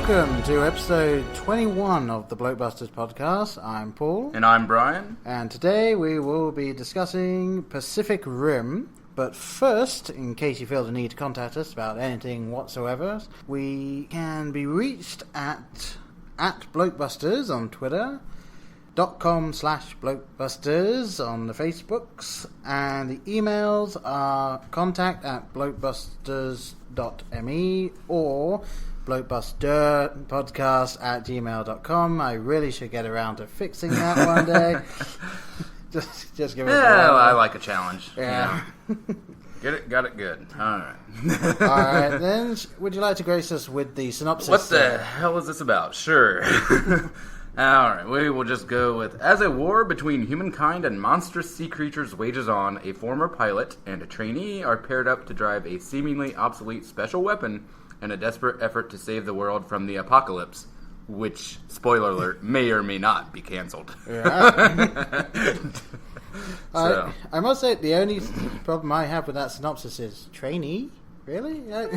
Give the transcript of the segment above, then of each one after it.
Welcome to episode 21 of the BlokeBusters podcast. I'm Paul. And I'm Brian. And today we will be discussing Pacific Rim. But first, in case you feel the need to contact us about anything whatsoever, we can be reached at BlokeBusters on Twitter, .com/BlokeBusters on the Facebooks, and the emails are contact@blokebusters.me or blokebusterpodcast@gmail.com. I really should get around to fixing that one day. just give it a Yeah, I like a challenge. Yeah. Got it good. Alright. Alright, then, would you like to grace us with the synopsis? What the hell is this about? Sure. Alright, we will just go with, as a war between humankind and monstrous sea creatures wages on, a former pilot and a trainee are paired up to drive a seemingly obsolete special weapon in a desperate effort to save the world from the apocalypse, which, spoiler alert, may or may not be cancelled. Yeah. So. I must say, the only problem I have with that synopsis is trainee. Really? I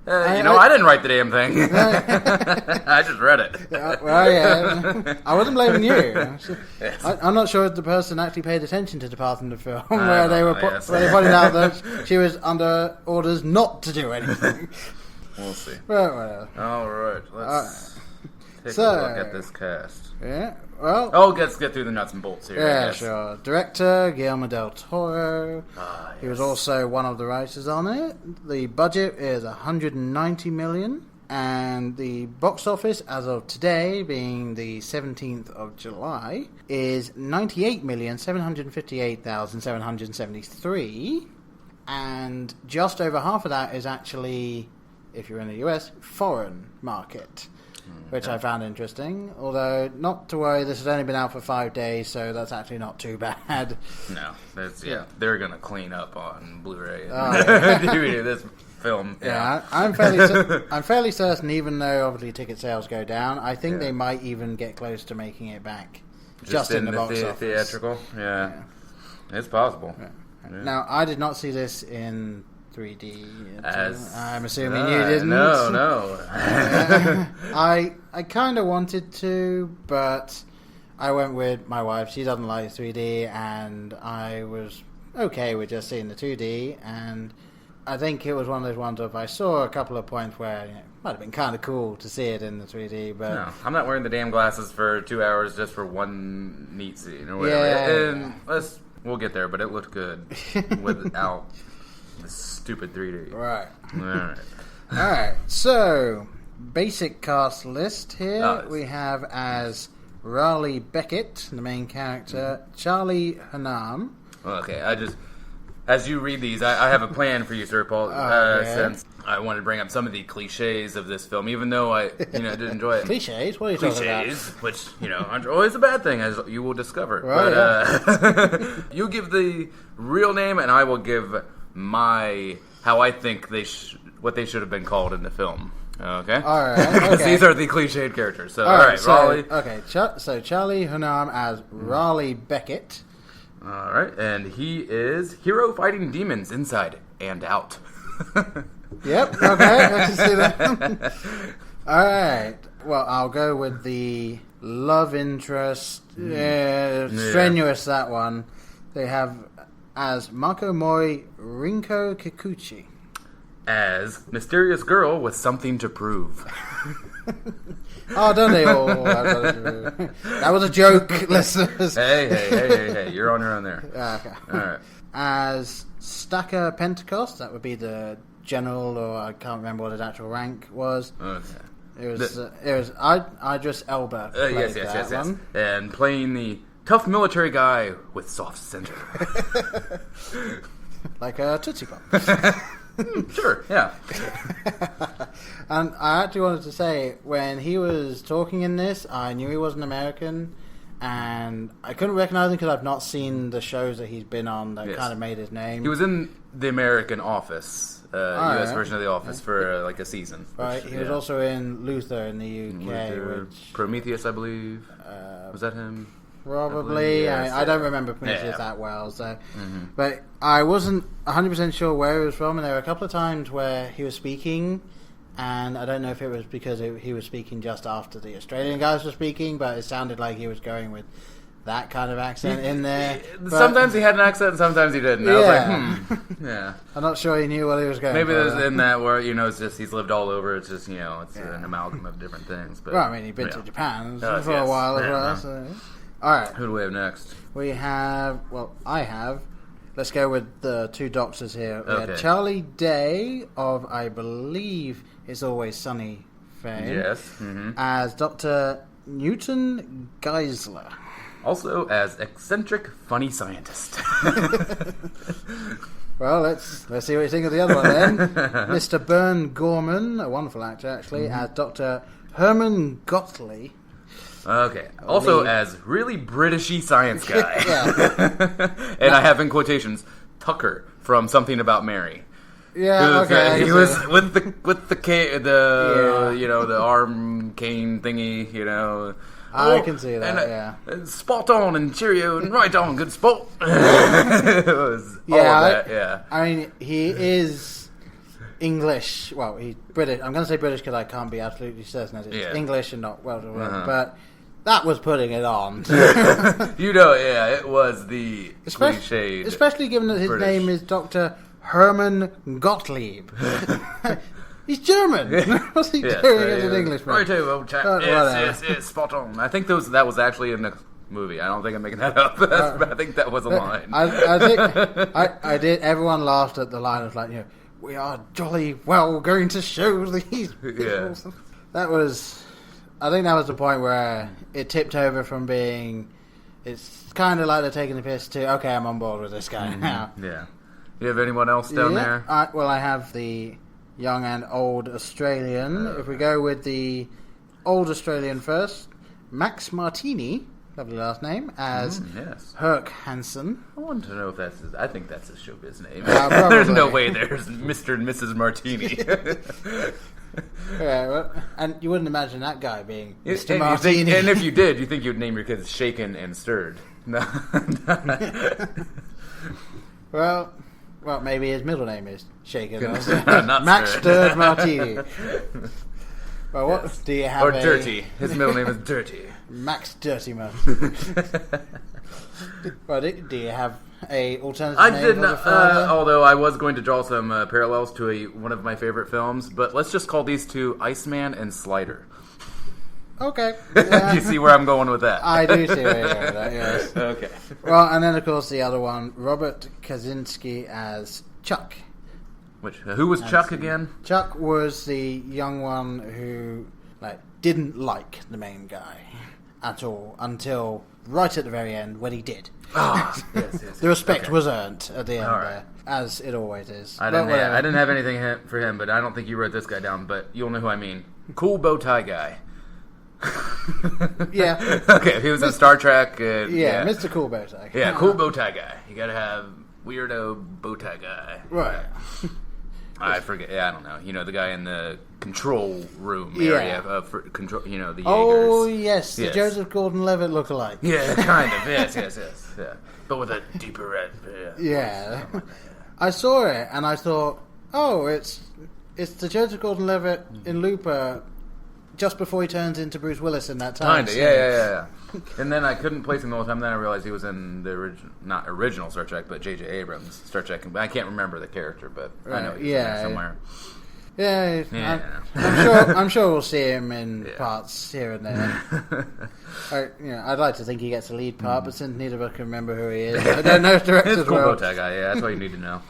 didn't write the damn thing. I just read it. Well, yeah. I wasn't blaming you. Yes. I'm not sure if the person actually paid attention to the part in the film where they pointed out that she was under orders not to do anything. We'll see. Well. All right, let's take a look at this cast. Yeah, well... let's get through the nuts and bolts here. Yeah, sure. Director, Guillermo del Toro. Yes. He was also one of the writers on it. The budget is $190 million. And the box office, as of today, being the 17th of July, is $98,758,773. And just over half of that is actually, if you're in the US, foreign market. Which I found interesting, although not to worry, this has only been out for 5 days, so that's actually not too bad. No, they're gonna clean up on Blu-ray and DVD this film. Yeah, I'm fairly certain, even though obviously ticket sales go down, I think they might even get close to making it back just in the box office. Theatrical, yeah, it's possible. Yeah. Yeah. Now, I did not see this in 3D. I'm assuming you didn't. No. I kind of wanted to, but I went with my wife. She doesn't like 3D, and I was okay with just seeing the 2D. And I think it was one of those ones of I saw a couple of points where it might have been kind of cool to see it in the 3D. But no, I'm not wearing the damn glasses for 2 hours just for one neat scene or whatever. Yeah. And we'll get there, but it looked good without the stupid 3D. Right. All right. So, basic cast list here. We have as Raleigh Beckett, the main character, Charlie Hunnam. Okay, as you read these, I have a plan for you, Sir Paul, since I wanted to bring up some of the cliches of this film, even though I did enjoy it. Cliches? What are you talking about? Which, aren't always a bad thing, as you will discover. Right, but you give the real name, and I will give how I think what they should have been called in the film. Okay? All right. Okay. These are the cliched characters. So, all right, Raleigh. Okay, so Charlie Hunnam as Raleigh Beckett. All right, and he is hero fighting demons inside and out. Yep, okay, I can see that. All right, well, I'll go with the love interest. Strenuous, that one. They have as Mako Mori Rinko Kikuchi. As mysterious girl with something to prove. Oh, don't they all? That was a joke, listeners. Hey, you're on your own there. Okay. All right. As Stacker Pentecost, that would be the general, or I can't remember what his actual rank was. Okay. It was Idris Elba. Yes. And playing the tough military guy with soft center. Like a Tootsie Pop. Sure, yeah. And I actually wanted to say, when he was talking in this, I knew he wasn't American, and I couldn't recognize him because I've not seen the shows that he's been on that kind of made his name. He was in the American Office, U.S. version of The Office, for like a season. Right, he was also in Luther in the UK. Which, Prometheus, I believe. Was that him? Probably. I don't remember Prometheus that well, so. But I wasn't 100% sure where he was from, and there were a couple of times where he was speaking, and I don't know if it was because he was speaking just after the Australian guys were speaking, but it sounded like he was going with that kind of accent in there. Sometimes he had an accent, and sometimes he didn't. I was like, yeah. I'm not sure he knew what he was going Maybe for. there's in that where, it's just he's lived all over. It's just, it's an amalgam of different things. But, well, I mean, he'd been to Japan for yes. a while as well. So. All right. Who do we have next? I have. Let's go with the two doctors here. We Okay. have Charlie Day of, I believe, It's Always Sunny fame. Yes. Mm-hmm. As Dr. Newton Geisler. Also as eccentric, funny scientist. Well, let's see what you think of the other one then. Mr. Bern Gorman, a wonderful actor actually, as Dr. Herman Gottlieb. Okay. Also as really Britishy science guy. Yeah. And I have in quotations, Tucker from Something About Mary. Yeah, okay. He was with the arm cane thingy, I can see that, and spot on and cheerio and right on, good sport. It was all of that, I mean, he is English. Well, he's British. I'm going to say British because I can't be absolutely certain that it's English and not Welsh or whatever. But that was putting it on. It was the cliched. Especially given that his British name is Dr. Herman Gottlieb. He's German. What's he doing as an Englishman? Righto, old chap. Yes, spot on. I think that was actually in the movie. I don't think I'm making that up. I think that was a line. I think I did. Everyone laughed at the line of like, we are jolly well going to show these people. Yeah. I think that was the point where it tipped over from being, it's kind of like they're taking the piss to, okay, I'm on board with this guy now. Yeah. You have anyone else down there? I have the young and old Australian. If we go with the old Australian first, Max Martini, lovely last name, as Herc Hansen. I want to know if that's I think that's his showbiz name. Probably. There's no way there's Mr. and Mrs. Martini. And you wouldn't imagine that guy being Mr. Martini. And if you did, you think you'd name your kids Shaken and Stirred. No. Well, maybe his middle name is Shaken. Not Max Stirred. Stirred Martini. Well, what do you have? Or Dirty. His middle name is Dirty. Max Dirty Martini. Well, do you have a alternative name? I did not, although I was going to draw some parallels to one of my favorite films, but let's just call these two Iceman and Slider. Okay. Do you see where I'm going with that? I do see where you're going with that, yes. Okay. Well, and then, of course, the other one, Robert Kaczynski as Chuck. Who was Chuck again? Chuck was the young one who didn't like the main guy at all until right at the very end when he did. Yes. The respect was earned at the end there, as it always is. I didn't have anything for him, but I don't think you wrote this guy down, but you'll know who I mean. Cool bow tie guy. Yeah. Okay, he was in Star Trek. Mr. Cool Bow Tie. Yeah, cool bow tie guy. You gotta have weirdo bow tie guy. Right. I forget. Yeah, I don't know. The guy in the control room area for control. The Jaegers. Oh yes, the Joseph Gordon-Levitt lookalike. Yeah, kind of. Yes. Yeah, but with a deeper red. Yeah. I saw it and I thought, oh, it's the Joseph Gordon-Levitt in Looper. Just before he turns into Bruce Willis in that time. Kinda, yeah. And then I couldn't place him the whole time. Then I realized he was in the not original Star Trek, but J.J. Abrams Star Trek. I can't remember the character, but I know he's in there somewhere. Yeah. I'm sure we'll see him in parts here and there. I'd like to think he gets a lead part, but since neither of us can remember who he is, I don't know if directors It's cool bow tie guy. Yeah, that's all you need to know.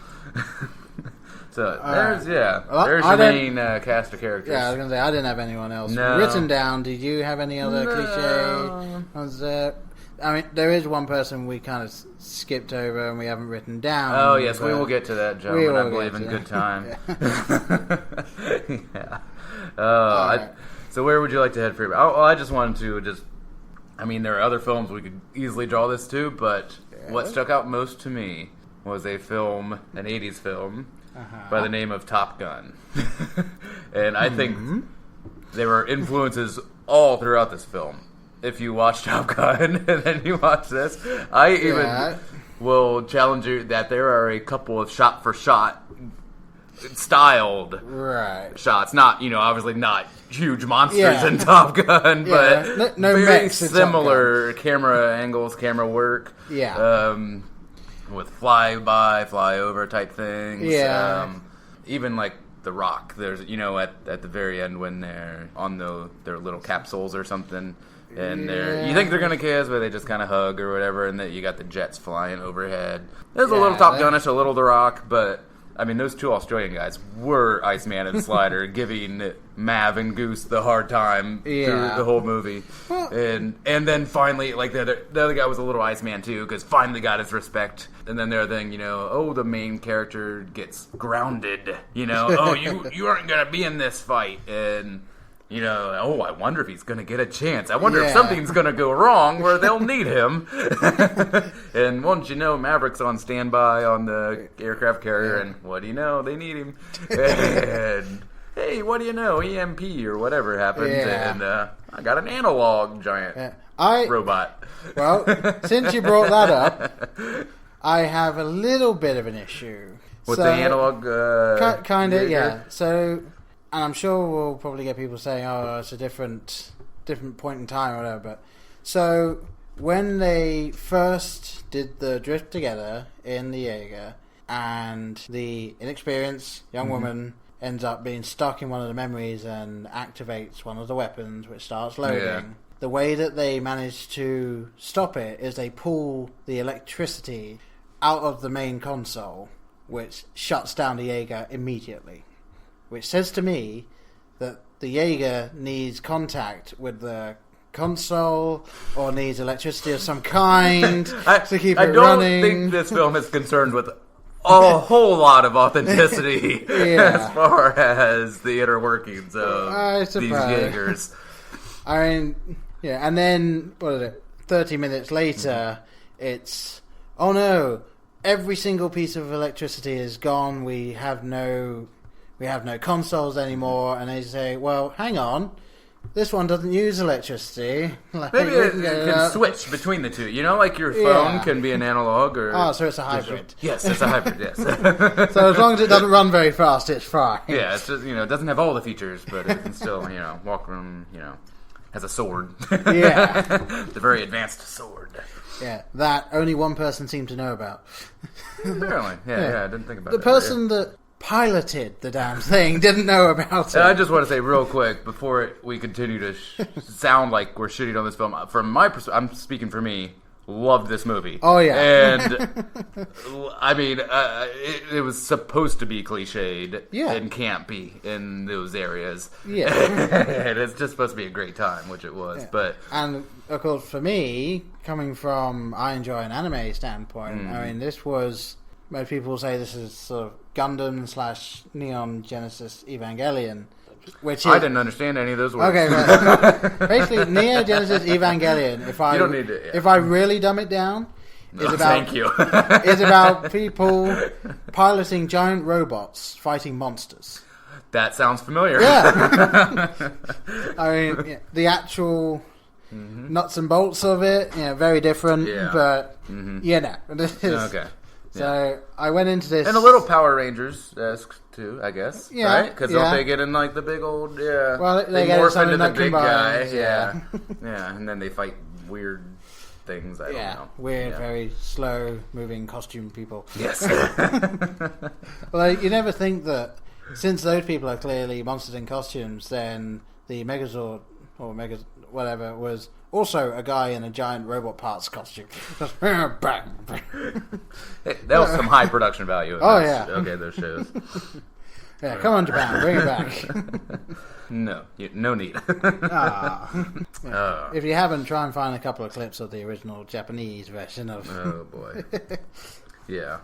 So there's your main cast of characters. Yeah, I was going to say I didn't have anyone else written down. Did you have any other cliche ones? I mean, there is one person we kind of skipped over and we haven't written down. Oh yes, we will get to that, gentlemen. I believe in good time. So where would you like to head for? I just wanted to I mean, there are other films we could easily draw this to, but what stuck out most to me was an 80s film. By the name of Top Gun. And I think there were influences all throughout this film. If you watch Top Gun and then you watch this, I even will challenge you that there are a couple of shot-for-shot styled Right. shots. Not, obviously not huge monsters in Top Gun, but no very mechs similar camera angles, camera work. Yeah. With fly-over type things. Yeah. Even like The Rock, there's, at the very end when they're on their little capsules or something, and you think they're going to kiss, but they just kind of hug or whatever, and then you got the jets flying overhead. There's a little Top Gun-ish, a little The Rock, but, I mean, those two Australian guys were Iceman and Slider, giving Mav and Goose the hard time through the whole movie. And then finally, like, the other guy was a little Iceman, too, because finally got his respect. And then the other thing, the main character gets grounded, oh, you aren't going to be in this fight, and... I wonder if he's going to get a chance. I wonder if something's going to go wrong where they'll need him. And once Maverick's on standby on the aircraft carrier, and what do you know? They need him. And, hey, what do you know? EMP or whatever happens, and I got an analog giant robot. Well, since you brought that up, I have a little bit of an issue. With the analog? Kind of, yeah. So... And I'm sure we'll probably get people saying, "Oh, it's a different point in time," or whatever. But so when they first did the drift together in the Jaeger, and the inexperienced young woman ends up being stuck in one of the memories and activates one of the weapons, which starts loading. Yeah. The way that they manage to stop it is they pull the electricity out of the main console, which shuts down the Jaeger immediately. Which says to me that the Jaeger needs contact with the console or needs electricity of some kind to keep it running. I don't think this film is concerned with a whole lot of authenticity as far as the inner workings of these Jaegers. I mean, and then, 30 minutes later, it's, oh no, every single piece of electricity is gone, we have no consoles anymore, and they say, well, hang on, this one doesn't use electricity. Maybe it can switch between the two. Like your phone can be an analog or... Oh, so it's a hybrid. Yes, it's a hybrid, yes. So as long as it doesn't run very fast, it's fine. Yeah, it's just, it doesn't have all the features, but it can still, walk around, has a sword. Yeah. The very advanced sword. Yeah, that only one person seemed to know about. Apparently. Yeah, I didn't think about that. The person that piloted the damn thing didn't know about it. I just want to say real quick before we continue to sound like we're shitting on this film. From my perspective, I'm speaking for me. Loved this movie. Oh yeah, and I mean, it was supposed to be cliched and campy in those areas. Yeah, and it's just supposed to be a great time, which it was. Yeah. And of course, for me, coming from I enjoy an anime standpoint, I mean, this was. Most people say this is sort of Gundam / Neon Genesis Evangelion, which is... I didn't understand any of those words. Okay, right. Basically, Neon Genesis Evangelion, you don't need to, if I really dumb it down, thank you. is about people piloting giant robots fighting monsters. That sounds familiar. Yeah. I mean, the actual... nuts and bolts of it, very different, but, this is... Okay. So I went into this, and a little Power Rangers-esque too, I guess. Yeah, right? Because don't they get in like the big old Well, they morph into the big combines, guy, yeah, and then they fight weird things. I don't know. Weird, very slow-moving costume people. Yes. Well, you never think that since those people are clearly monsters in costumes, then the Megazord or whatever was. Also, a guy in a giant robot parts costume. Just bang, bang. Hey, that was some high production value. Okay, those shows. Yeah, come on, Japan, bring it back. No need. If you haven't, try and find a couple of clips of the original Japanese version of... Oh, boy. Yeah.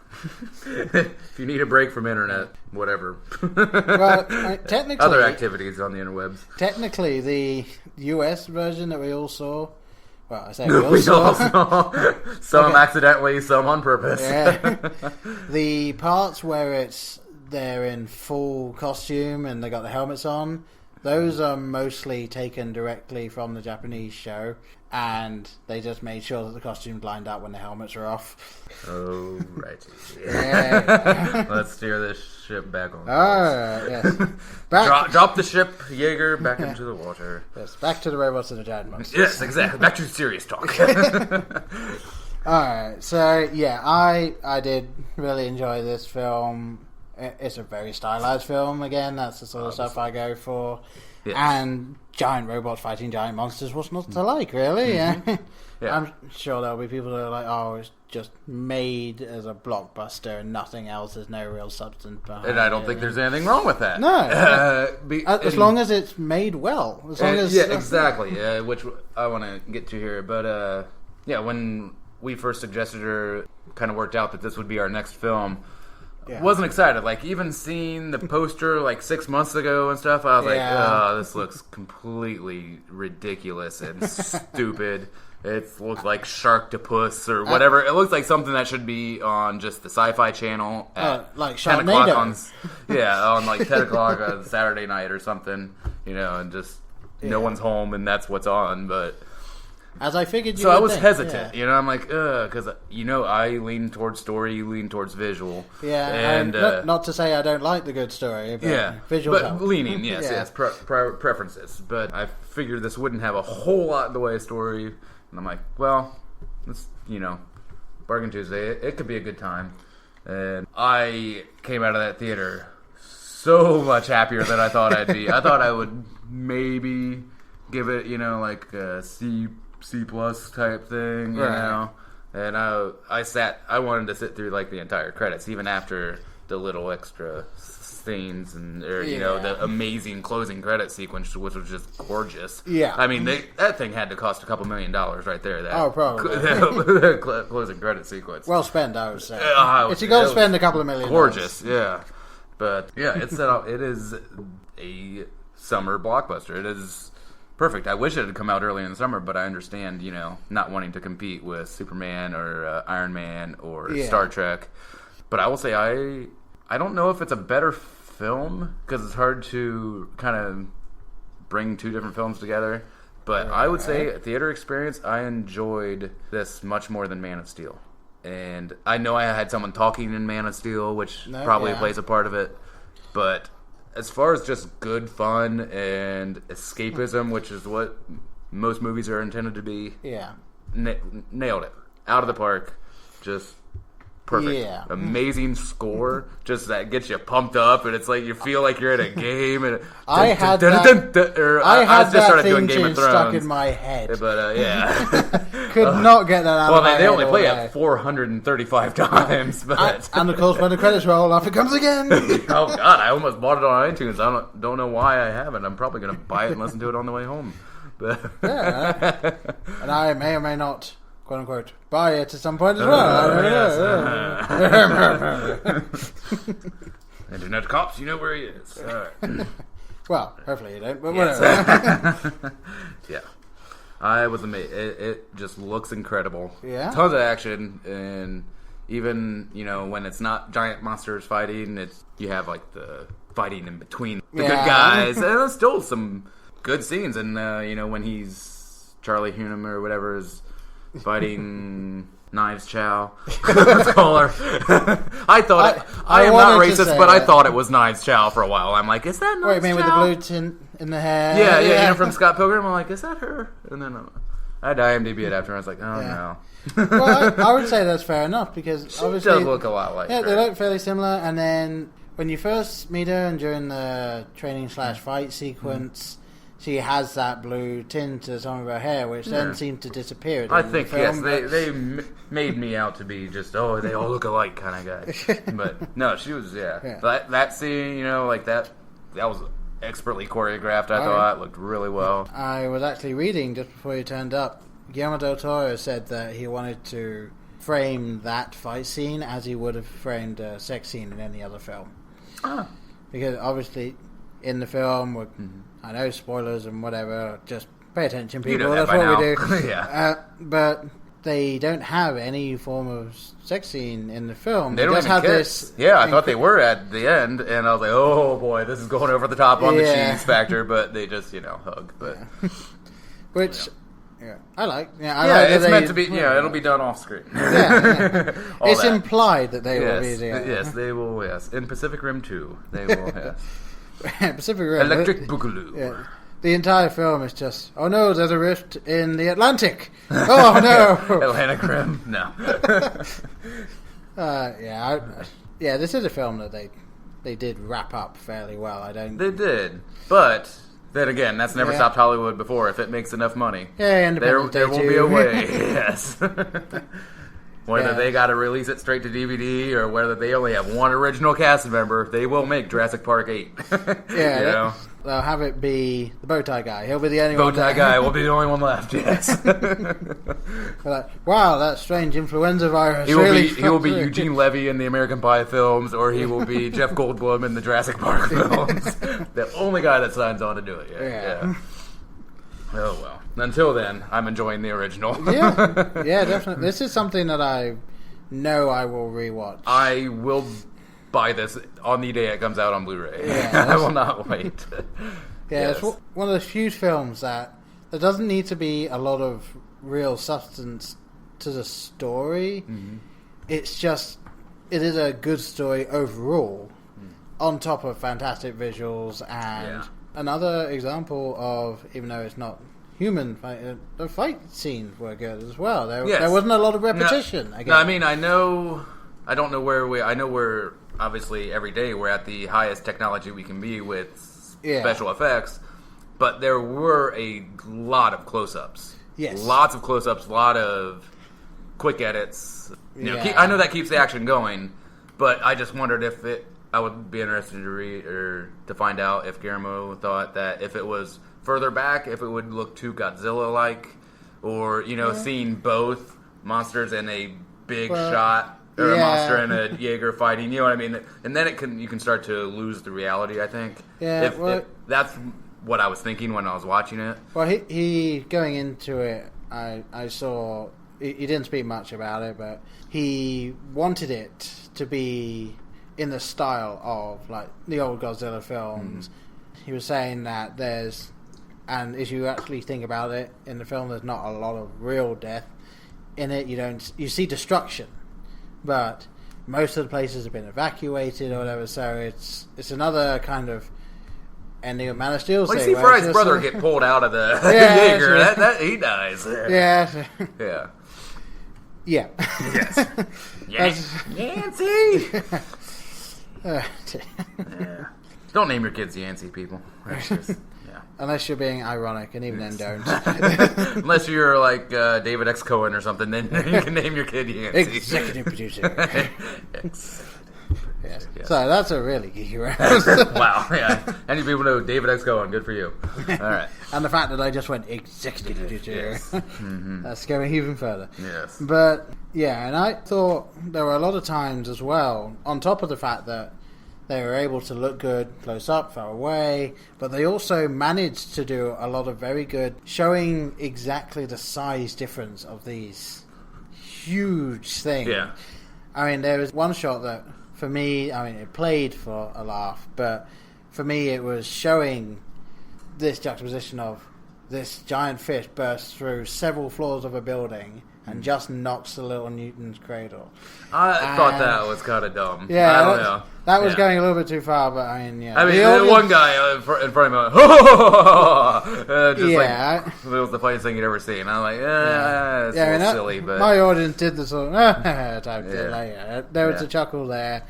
If you need a break from internet, whatever. Well, technically... Other activities on the interwebs. Technically, the US version that we all saw... Well, I say we all saw. Some accidentally, some on purpose. Yeah. The parts where they're in full costume and they got the helmets on, Those are mostly taken directly from the Japanese show, and they just made sure that the costumes lined up when the helmets are off. Oh, righty. Yeah. Let's steer this ship back on. Yes. Back, Drop the ship, Jaeger, back into the water. yes, back to the robots and the giant monsters. Yes, exactly. Back to serious talk. Alright, so yeah, I did really enjoy this film. It's a very stylized film, again, that's the sort of stuff I go for. Yes. And giant robots fighting giant monsters, what's not to like, really? Mm-hmm. Yeah. I'm sure there'll be people that are like, oh, it's just made as a blockbuster and nothing else, there's no real substance behind it. And I don't think there's anything wrong with that. No. As long as it's made well. As long as, yeah, exactly. Which I want to get to here. But, yeah, when we first suggested or kind of worked out that this would be our next film, wasn't excited. Like, even seeing the poster, like, 6 months ago and stuff, I was like, oh, this looks completely ridiculous and stupid. It looks like Sharktopus or whatever. It looks like something that should be on just the Sci-Fi Channel at like 10 Sharknado. o'clock on like 10 o'clock on Saturday night or something, and just no one's home and that's what's on. But as I figured, I was hesitant. I'm like, because I lean towards story, you lean towards visual. Yeah, and not to say I don't like the good story, but visual. But leaning, yes, preferences. But I figured this wouldn't have a whole lot in the way of story, and I'm like, well, it's Bargain Tuesday. It could be a good time, and I came out of that theater so much happier than I thought I'd be. I thought I would maybe give it, like a C plus type thing, right. And I wanted to sit through like the entire credits, even after the little extra scenes and the amazing closing credit sequence, which was just gorgeous. Yeah, I mean that thing had to cost $2 million right there. Probably the closing credit sequence. Well spent, I would say. If you go to spend $2 million, gorgeous, yeah. But yeah, it's set up. It is a summer blockbuster. It is perfect. I wish it had come out early in the summer, but I understand, not wanting to compete with Superman or Iron Man or Star Trek. But I will say I don't know if it's a better film because it's hard to kind of bring two different films together. But I would say theater experience, I enjoyed this much more than Man of Steel. And I know I had someone talking in Man of Steel, which probably plays a part of it. But as far as just good fun and escapism, which is what most movies are intended to be, nailed it. Out of the park. Just perfect. Yeah. Amazing score. Just that gets you pumped up, and it's like you feel like you're in a game. And I had that theme tune stuck in my head. But could not get that out of my head. Well, they only play it 435 times. But and of course, when the credits roll, off it comes again. Oh God, I almost bought it on iTunes. I don't know why I haven't. I'm probably going to buy it and listen to it on the way home. But and I may or may not, quote unquote, buy it at some point as well. Internet cops, you know where he is. Well, hopefully you don't, but whatever. Yeah. I was amazed. It just looks incredible. Yeah. Tons of action, and even, when it's not giant monsters fighting, you have like the fighting in between the good guys, and there's still some good scenes. And when he's Charlie Hunnam or whatever is fighting Knives Chow, let's call her. I thought I am not racist, but I thought it was Knives Chow for a while. I'm like, is that Knives Chow? Wait, you mean with the blue tint in the hair? Yeah, from Scott Pilgrim. I'm like, is that her? And then I had to IMDb it after. I was like, oh no. Well, I would say that's fair enough because she obviously does look a lot like her. Yeah, they look fairly similar. And then when you first meet her and during the training/fight sequence, she has that blue tint to some of her hair, which then seemed to disappear. I think, yes, they made me out to be just, they all look alike kind of guy. But no, she was, That scene, that was expertly choreographed, I thought. Looked really well. I was actually reading just before you turned up, Guillermo del Toro said that he wanted to frame that fight scene as he would have framed a sex scene in any other film. Ah. Because obviously in the film, I know spoilers and whatever, just pay attention, people. That's what we do. Yeah. But they don't have any form of sex scene in the film. They don't just even have kiss. this. Yeah, I thought they were at the end, and I was like, oh boy, this is going over the top on the cheese factor, but they just, hug. But Which, I like. Yeah, it's meant to be, it'll be done off screen. It's implied that they will be there. Yes, they will, yes. In Pacific Rim 2, they will, yes. Pacific Rim. Electric Boogaloo. Yeah. The entire film is just, oh no, there's a rift in the Atlantic. Oh no. Atlantic Rim? No. This is a film that they did wrap up fairly well. They did, but then again, that's never stopped Hollywood before. If it makes enough money, there will be a way. Yes. Whether they got to release it straight to DVD or whether they only have one original cast member, they will make Jurassic Park 8. They'll have it be the bow tie guy. He'll be the only one. Bow tie guy will be the only one left. Yes. Wow, that strange influenza virus. He will be Eugene Levy in the American Pie films, or he will be Jeff Goldblum in the Jurassic Park films. The only guy that signs on to do it. Yeah. Oh well. Until then, I'm enjoying the original. Yeah, definitely. This is something that I know I will rewatch. I will buy this on the day it comes out on Blu-ray. I will not wait. It's one of the few films that there doesn't need to be a lot of real substance to the story. Mm-hmm. It's just, it is a good story overall, on top of fantastic visuals and another example of, even though it's not human fight, the fight scenes were good as well. There wasn't a lot of repetition. No, I mean, I know we're obviously every day we're at the highest technology we can be with special effects, but there were a lot of close-ups. Yes. Lots of close-ups, a lot of quick edits. I know that keeps the action going, but I just wondered if I would be interested to read or to find out if Guillermo thought that if it was further back, if it would look too Godzilla-like, or seeing both monsters in a big shot, or a monster and a Jaeger fighting. You know what I mean? And then you can start to lose the reality. I think. If that's what I was thinking when I was watching it. Well, he going into it, I saw he didn't speak much about it, but he wanted it to be in the style of like the old Godzilla films. He was saying that and if you actually think about it, in the film there's not a lot of real death in it. You see destruction, but most of the places have been evacuated or whatever, so it's another kind of ending of Man of Steel. Well, you see Fry's brother get pulled out of the Jaeger. That he dies. Yeah. Yes. Yancey! Don't name your kids Yancey, people. Unless you're being ironic, and even then don't. Unless you're like David X. Cohen or something, then you can name your kid Yancey. Executive producer. Yes. So that's a really geeky reference. Wow, yeah. Any people know David X. Cohen, good for you. All right. And the fact that I just went executive producer, that's going even further. Yes. But, and I thought there were a lot of times as well, on top of the fact that they were able to look good close up, far away, but they also managed to do a lot of very good showing exactly the size difference of these huge things. Yeah. I mean, there was one shot that, for me, it played for a laugh, but for me it was showing this juxtaposition of this giant fish bursts through several floors of a building and just knocks the little Newton's cradle. I thought that was kind of dumb. Yeah, I don't know. That was going a little bit too far, but the one guy in front of me went, it was the funniest thing you'd ever seen. I'm like, it's a little silly, but my audience did the sort of type thing. There was a chuckle there,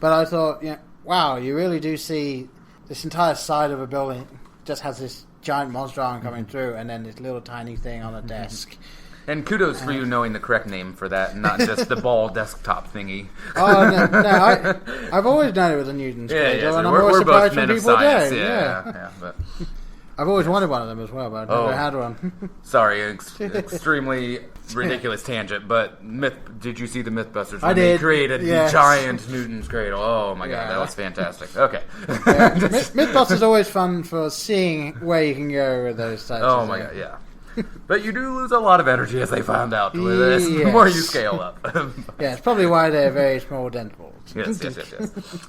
but I thought, wow, you really do see this entire side of a building just has this giant monster arm coming through, and then this little tiny thing on a desk. And kudos for you knowing the correct name for that, and not just the ball desktop thingy. Oh, no, I've always known it was a Newton's cradle, and I'm always surprised when people don't. Yeah, but I've always wanted one of them as well, but I've never had one. Sorry, extremely ridiculous tangent, but did you see the Mythbusters? I did. They created the giant Newton's cradle. Oh my god, that was fantastic. Okay. Mythbusters is always fun for seeing where you can go with those types of things. God, yeah. But you do lose a lot of energy, as they found out, with this, the more you scale up. Yeah, it's probably why they're very small dense balls. Yes.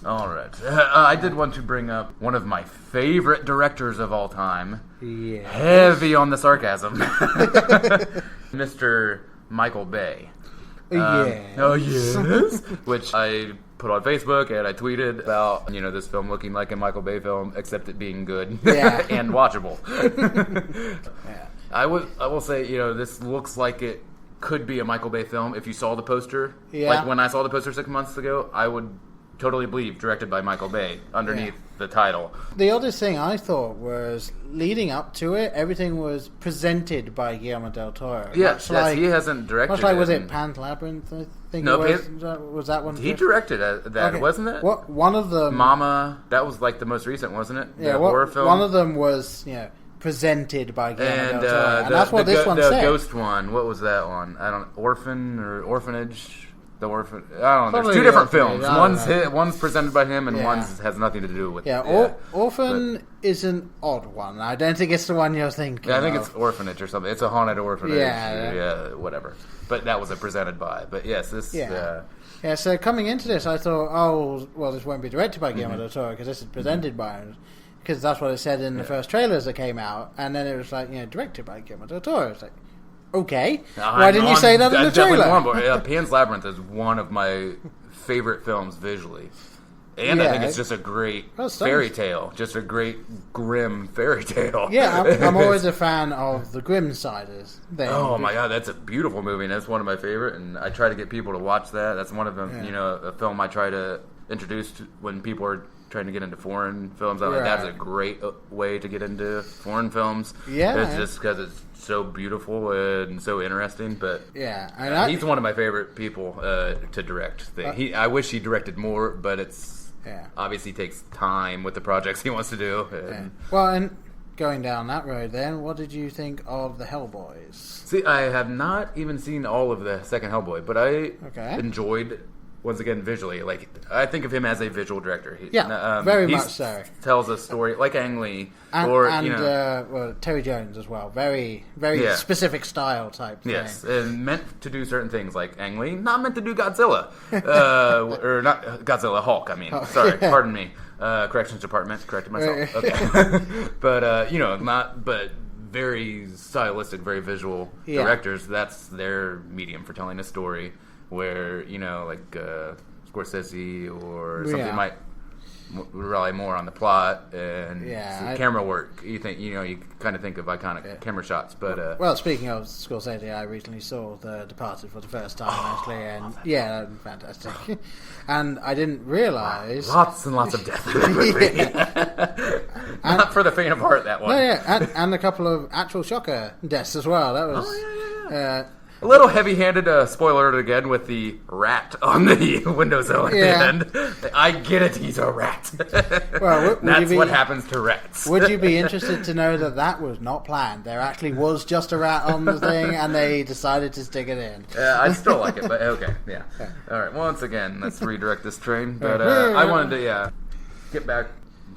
All right. I did want to bring up one of my favorite directors of all time. Yeah. Heavy on the sarcasm. Mr. Michael Bay. Yes. Oh, yes. Which I put on Facebook and I tweeted about, this film looking like a Michael Bay film, except it being good and watchable. Yeah. I will say, this looks like it could be a Michael Bay film if you saw the poster. Yeah. Like when I saw the poster 6 months ago, I would totally believe directed by Michael Bay underneath the title. The oddest thing I thought was leading up to it, everything was presented by Guillermo del Toro. Yes, he hasn't directed. Much like, was it Pan's Labyrinth? I think it was that one. He directed that, wasn't it? One of them, Mama. That was like the most recent, wasn't it? The horror film. One of them was presented by Guillermo del Toro, and that's what this one the said. The ghost one. What was that one? I don't. Orphan or Orphanage. The Orphan. I don't know. There's two different films. One's presented by him, and one has nothing to do with. Orphan is an odd one. I don't think it's the one you're thinking. I think it's Orphanage or something. It's a haunted orphanage. Yeah, whatever. But that was presented by. But yes, this. Yeah. So coming into this, I thought, this won't be directed by Guillermo del Toro because this is presented by him. Because that's what it said in the first trailers that came out, and then it was like, directed by Guillermo del Toro. It's like, okay, why didn't you say that in the trailer? Pan's Labyrinth is one of my favorite films visually, and I think it's just a great fairy tale, just a great grim fairy tale. Yeah, I'm always a fan of the grim side of this thing. Oh my god, that's a beautiful movie, and that's one of my favorite, and I try to get people to watch that. That's one of them, a film I try to introduce when people are trying to get into foreign films. I'm like, that's a great way to get into foreign films. Yeah. It's just because it's so beautiful and so interesting. But he's one of my favorite people to direct. I wish he directed more, but it's obviously takes time with the projects he wants to do. And going down that road then, what did you think of the Hellboys? See, I have not even seen all of the second Hellboy, but I enjoyed, once again, visually. Like, I think of him as a visual director. Very much so. Tells a story like Ang Lee, and Terry Jones as well. Very, very specific style type thing. Yes, and meant to do certain things like Ang Lee, not meant to do Godzilla, or not Godzilla, Hulk. I mean, sorry, pardon me. Corrections department, corrected myself. Okay, but very stylistic, very visual directors. That's their medium for telling a story. Where, like Scorsese or something might rely more on the plot and camera work. You think, you kind of think of iconic camera shots. But well, speaking of Scorsese, I recently saw The Departed for the first time, actually, and that was fantastic. And I didn't realize lots and lots of death in that movie. Not for the faint of heart, that one. No, and a couple of actual shocker deaths as well. That was a little heavy-handed, spoiler alert again, with the rat on the windowsill at the end. I get it, he's a rat. Well, that's what happens to rats. Would you be interested to know that was not planned? There actually was just a rat on the thing, and they decided to stick it in. I still like it, but okay, All right, once again, let's redirect this train. But I wanted to, get back.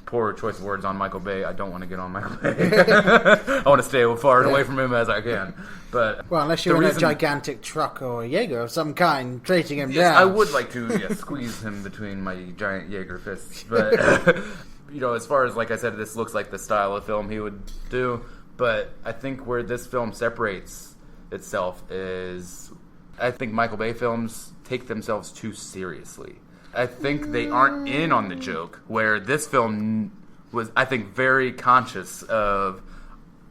Poor choice of words on Michael Bay. I don't want to get on Michael Bay. I want to stay as far away from him as I can. But unless you're in a gigantic truck or a Jaeger of some kind, tracing him down. I would like to squeeze him between my giant Jaeger fists. But as far as, like I said, this looks like the style of film he would do. But I think where this film separates itself is, I think Michael Bay films take themselves too seriously. I think they aren't in on the joke, where this film was, I think, very conscious of,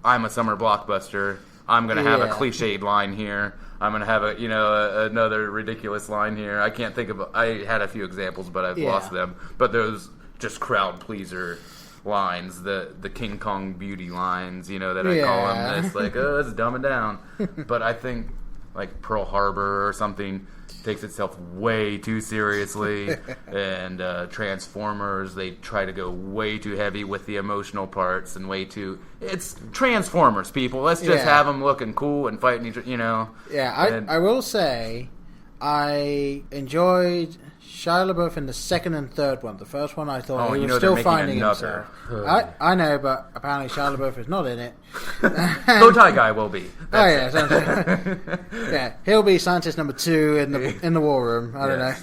I'm a summer blockbuster, I'm going to have a cliched line here, I'm going to have another ridiculous line here. I can't think of, I had a few examples, but I've lost them. But those just crowd pleaser lines, the King Kong beauty lines, that I call them. It's like, let's dumb it down. But I think, like Pearl Harbor or something, takes itself way too seriously, and Transformers, they try to go way too heavy with the emotional parts and it's Transformers, people. Let's just have them looking cool and fighting each other, Yeah, I will say, I enjoyed Shia LaBeouf in the second and third one. The first one I thought he was still finding himself. I know, but apparently Shia LaBeouf is not in it. Bow tie guy will be. That's yeah, he'll be scientist number 2 in the war room. I don't know.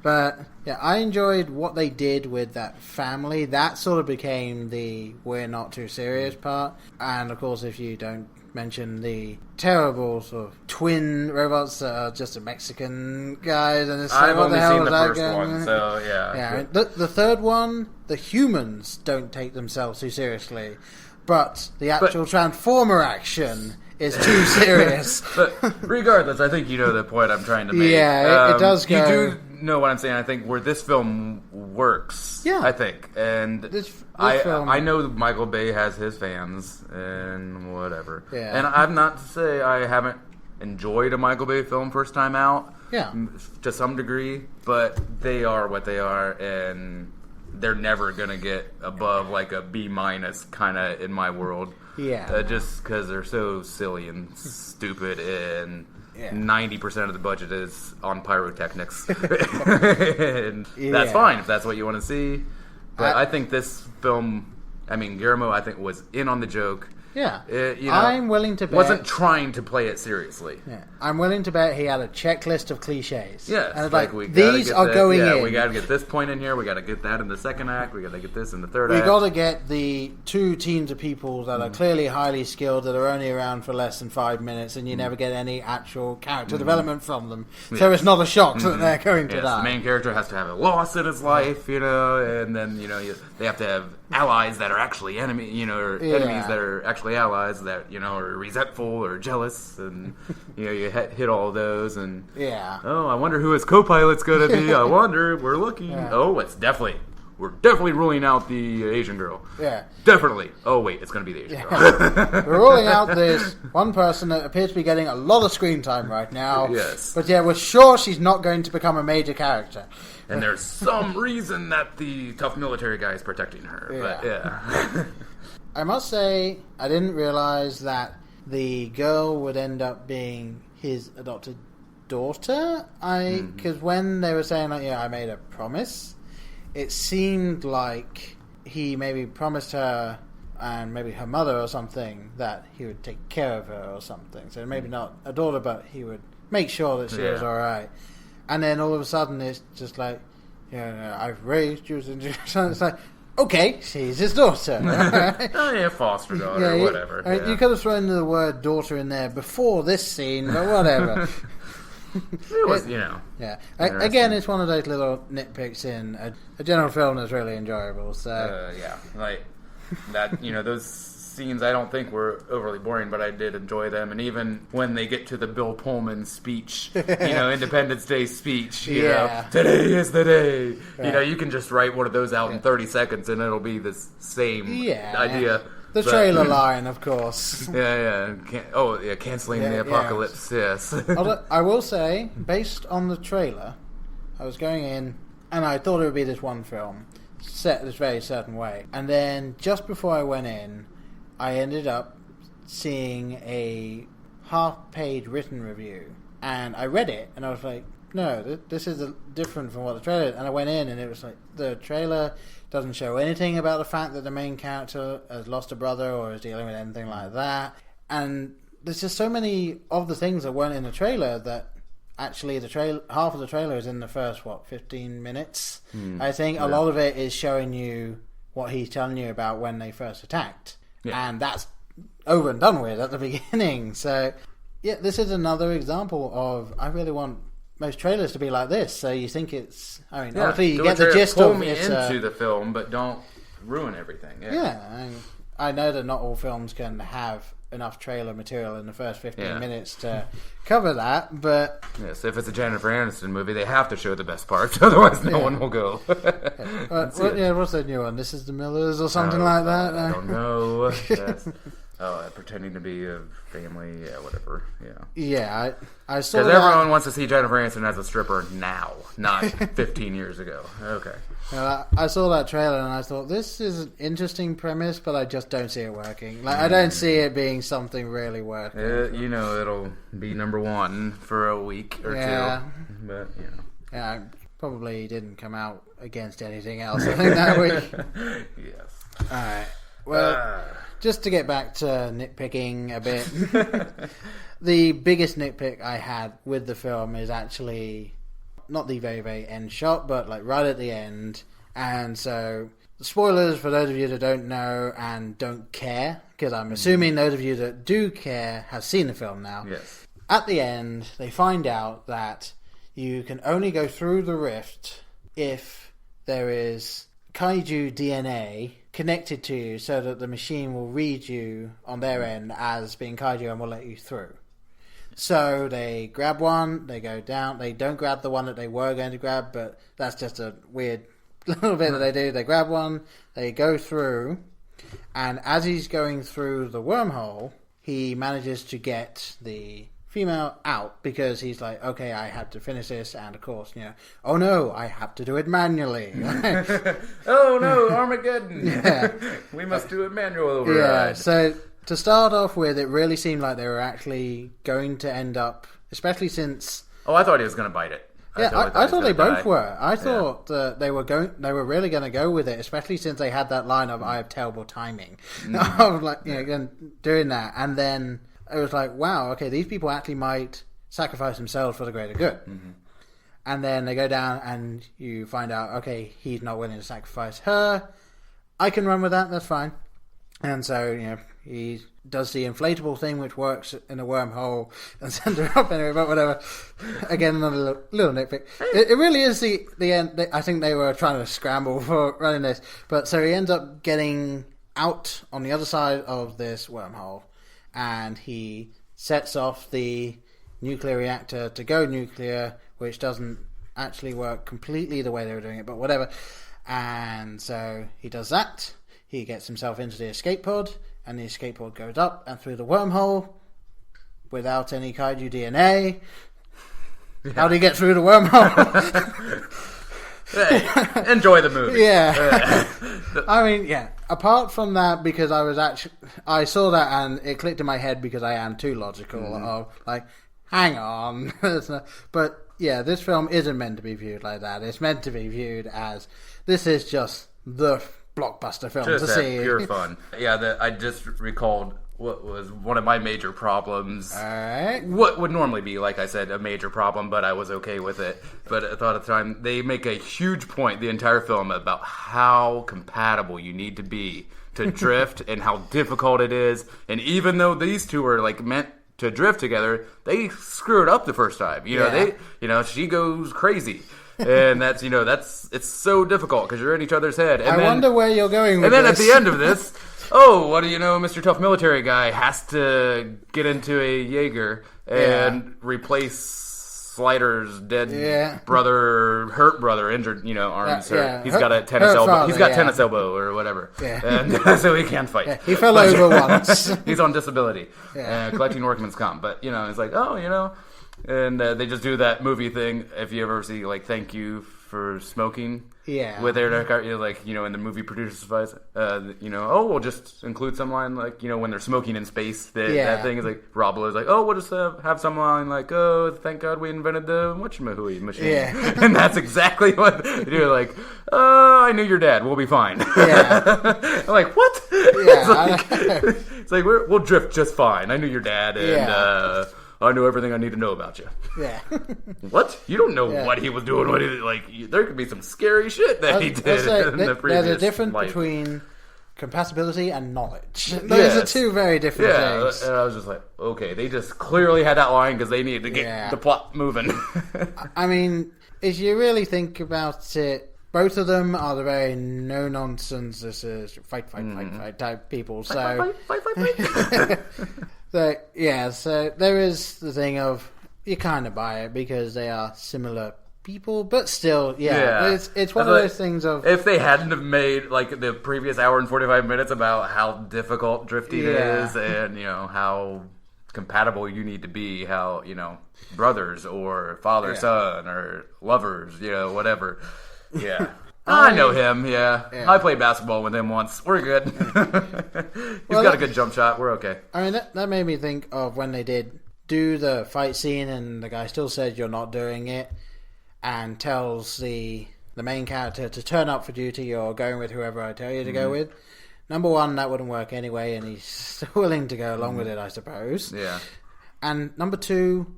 But yeah, I enjoyed what they did with that family. That sort of became the we're not too serious part. And of course, if you don't mention the terrible sort of twin robots that are just a Mexican guys, and it's like, I've only seen the first one, so yeah. The third one, the humans don't take themselves too seriously, but the actual Transformer action is too serious. But regardless, I think you know the point I'm trying to make. Yeah, it does go. You do know what I'm saying. I think where this film works. Yeah, I think, and this film, I know Michael Bay has his fans and whatever. Yeah, and I'm not to say I haven't enjoyed a Michael Bay film first time out. Yeah, to some degree, but they are what they are, and they're never gonna get above like a B- kind of in my world. Yeah, just because they're so silly and stupid, and 90% of the budget is on pyrotechnics, and that's fine if that's what you want to see. But I think this film, Guillermo, I think was in on the joke. Yeah, I'm willing to bet wasn't trying to play it seriously. Yeah, I'm willing to bet he had a checklist of cliches. Yeah, and like these are going in. We got to get this point in here. We got to get that in the second act. We got to get this in the third act. We got to get the 2 teams of people that are clearly highly skilled that are only around for less than 5 minutes, and you never get any actual character development from them. So it's not a shock that they're going to die. The main character has to have a loss in his life, and then they have to have allies that are actually enemies that are actually allies that are resentful or jealous, and you hit all of those, and I wonder who his co-pilot's going to be. I wonder. We're looking. Oh, we're definitely ruling out the Asian girl. Yeah, definitely. Oh wait, it's going to be the Asian girl. We're ruling out this one person that appears to be getting a lot of screen time right now. Yes, but we're sure she's not going to become a major character. And there's some reason that the tough military guy is protecting her. But I must say, I didn't realize that the girl would end up being his adopted daughter. Because when they were saying, I made a promise, it seemed like he maybe promised her and maybe her mother or something that he would take care of her or something. So maybe not a daughter, but he would make sure that she was all right. And then all of a sudden, it's just like, I've raised you. And it's like, okay, she's his daughter. Foster daughter, whatever. You could have thrown the word daughter in there before this scene, but whatever. It was, Yeah. Again, it's one of those little nitpicks in a general film that's really enjoyable. So like that. Those scenes I don't think were overly boring, but I did enjoy them. And even when they get to the Bill Pullman speech, Independence Day speech, today is the day. Right. You can just write one of those out in 30 seconds, and it'll be the same idea. The trailer line, of course. Canceling the apocalypse. Yes. Although, I will say, based on the trailer, I was going in, and I thought it would be this one film set this very certain way, and then just before I went in, I ended up seeing a half-page written review, and I read it, and I was like, no, this is different from what the trailer is. And I went in, and it was like, the trailer doesn't show anything about the fact that the main character has lost a brother or is dealing with anything like that. And there's just so many of the things that weren't in the trailer that actually half of the trailer is in the first, 15 minutes. I think a lot of it is showing you what he's telling you about when they first attacked. Yeah. And that's over and done with at the beginning. So, this is another example of, I really want most trailers to be like this. So you think it's, obviously you get the gist of it. Pull me into the film, but don't ruin everything. I know that not all films can have enough trailer material in the first 15 minutes to cover that, but... Yes, if it's a Jennifer Aniston movie, they have to show the best parts, otherwise no one will go. What's the new one? This is the Millers or something like that? I don't know. Yes. Oh, pretending to be a family, whatever, yeah. Yeah, I saw Because that. everyone wants to see Jennifer Aniston as a stripper now, not 15 years ago. Okay. I saw that trailer and I thought, this is an interesting premise, but I just don't see it working. Like, I don't see it being something really working. It'll be number one for a week or two. But, Yeah, probably didn't come out against anything else, I think, that week. Yes. Alright, well, just to get back to nitpicking a bit, the biggest nitpick I had with the film is actually not the very, very end shot, but like right at the end. And so, spoilers for those of you that don't know and don't care, because I'm assuming those of you that do care have seen the film now. Yes. At the end, they find out that you can only go through the rift if there is kaiju DNA connected to you, so that the machine will read you on their end as being kaiju and will let you through. So they grab one, they go down, they don't grab the one that they were going to grab, but that's just a weird little bit that they do. They grab one, they go through, and as he's going through the wormhole, he manages to get the female out, because he's like, okay, I have to finish this, and of course, oh no, I have to do it manually. Oh no, Armageddon. Yeah. We must do it manual override. Yeah, so to start off with, it really seemed like they were actually going to end up, especially since... Oh, I thought he was going to bite it. I thought they both were. I thought they were really going to go with it, especially since they had that line of "I have terrible timing," of like doing that, and then it was like, wow, okay, these people actually might sacrifice themselves for the greater good. Mm-hmm. And then they go down, and you find out, okay, he's not willing to sacrifice her. I can run with that. That's fine. And so, he does the inflatable thing, which works in a wormhole, and sends her up anyway, but whatever. Again, another little nitpick. It really is the end. I think they were trying to scramble for running this. But so he ends up getting out on the other side of this wormhole, and he sets off the nuclear reactor to go nuclear, which doesn't actually work completely the way they were doing it, but whatever. And so he does that. He gets himself into the escape pod, and the escape pod goes up and through the wormhole without any kaiju DNA. Yeah. How do you get through the wormhole? Hey, enjoy the movie. Yeah. I mean, yeah. Apart from that, because I saw that and it clicked in my head, because I am too logical of like, hang on. But yeah, this film isn't meant to be viewed like that. It's meant to be viewed as, this is just the blockbuster film just to see. Pure fun. Yeah, I just recalled what was one of my major problems. All right. What would normally be, like I said, a major problem, but I was okay with it. But I thought at the time, they make a huge point the entire film about how compatible you need to be to drift and how difficult it is. And even though these two are like meant to drift together, they screw it up the first time. She goes crazy. And that's it's so difficult because you're in each other's head. And I wonder where you're going with this. And then this. at the end of this, what do you know, Mr. Tough Military Guy has to get into a Jaeger and replace Slider's dead hurt brother, injured, arms. He's got a tennis elbow. Father, he's got tennis elbow or whatever. Yeah. And so he can't fight. Yeah, he fell over once. He's on disability, collecting workman's comp. But, it's like, and they just do that movie thing. If you ever see, like, thank you for smoking. Yeah. With their, in the movie producer's advice, we'll just include some line, like, when they're smoking in space. That thing is like, Rob is like, we'll just have some line like, thank God we invented the whatchamahooey machine. Yeah. And that's exactly what they do. Like, I knew your dad. We'll be fine. Yeah. I'm like, what? Yeah. It's like we'll drift just fine. I knew your dad, and I know everything I need to know about you. Yeah. What? You don't know what he was doing. What he there could be some scary shit that he did in the previous There's a difference between compatibility and knowledge. Those are two very different things. And I was just like, okay, they just clearly had that line because they needed to get the plot moving. I mean, if you really think about it, both of them are the very no-nonsense, this is fight type people. So, fight. so there is the thing of, you kind of buy it because they are similar people, but still, it's one of those things of... If they hadn't have made, like, the previous hour and 45 minutes about how difficult drifting is and, how compatible you need to be, how, brothers or father-son or lovers, whatever. Yeah. I know him, I played basketball with him once. We're good. He's got a good jump shot. We're okay. I mean, that made me think of when they did do the fight scene and the guy still said you're not doing it and tells the main character to turn up for duty or going with whoever I tell you to go with. Number one, that wouldn't work anyway, and he's still willing to go along with it, I suppose. Yeah. And number two,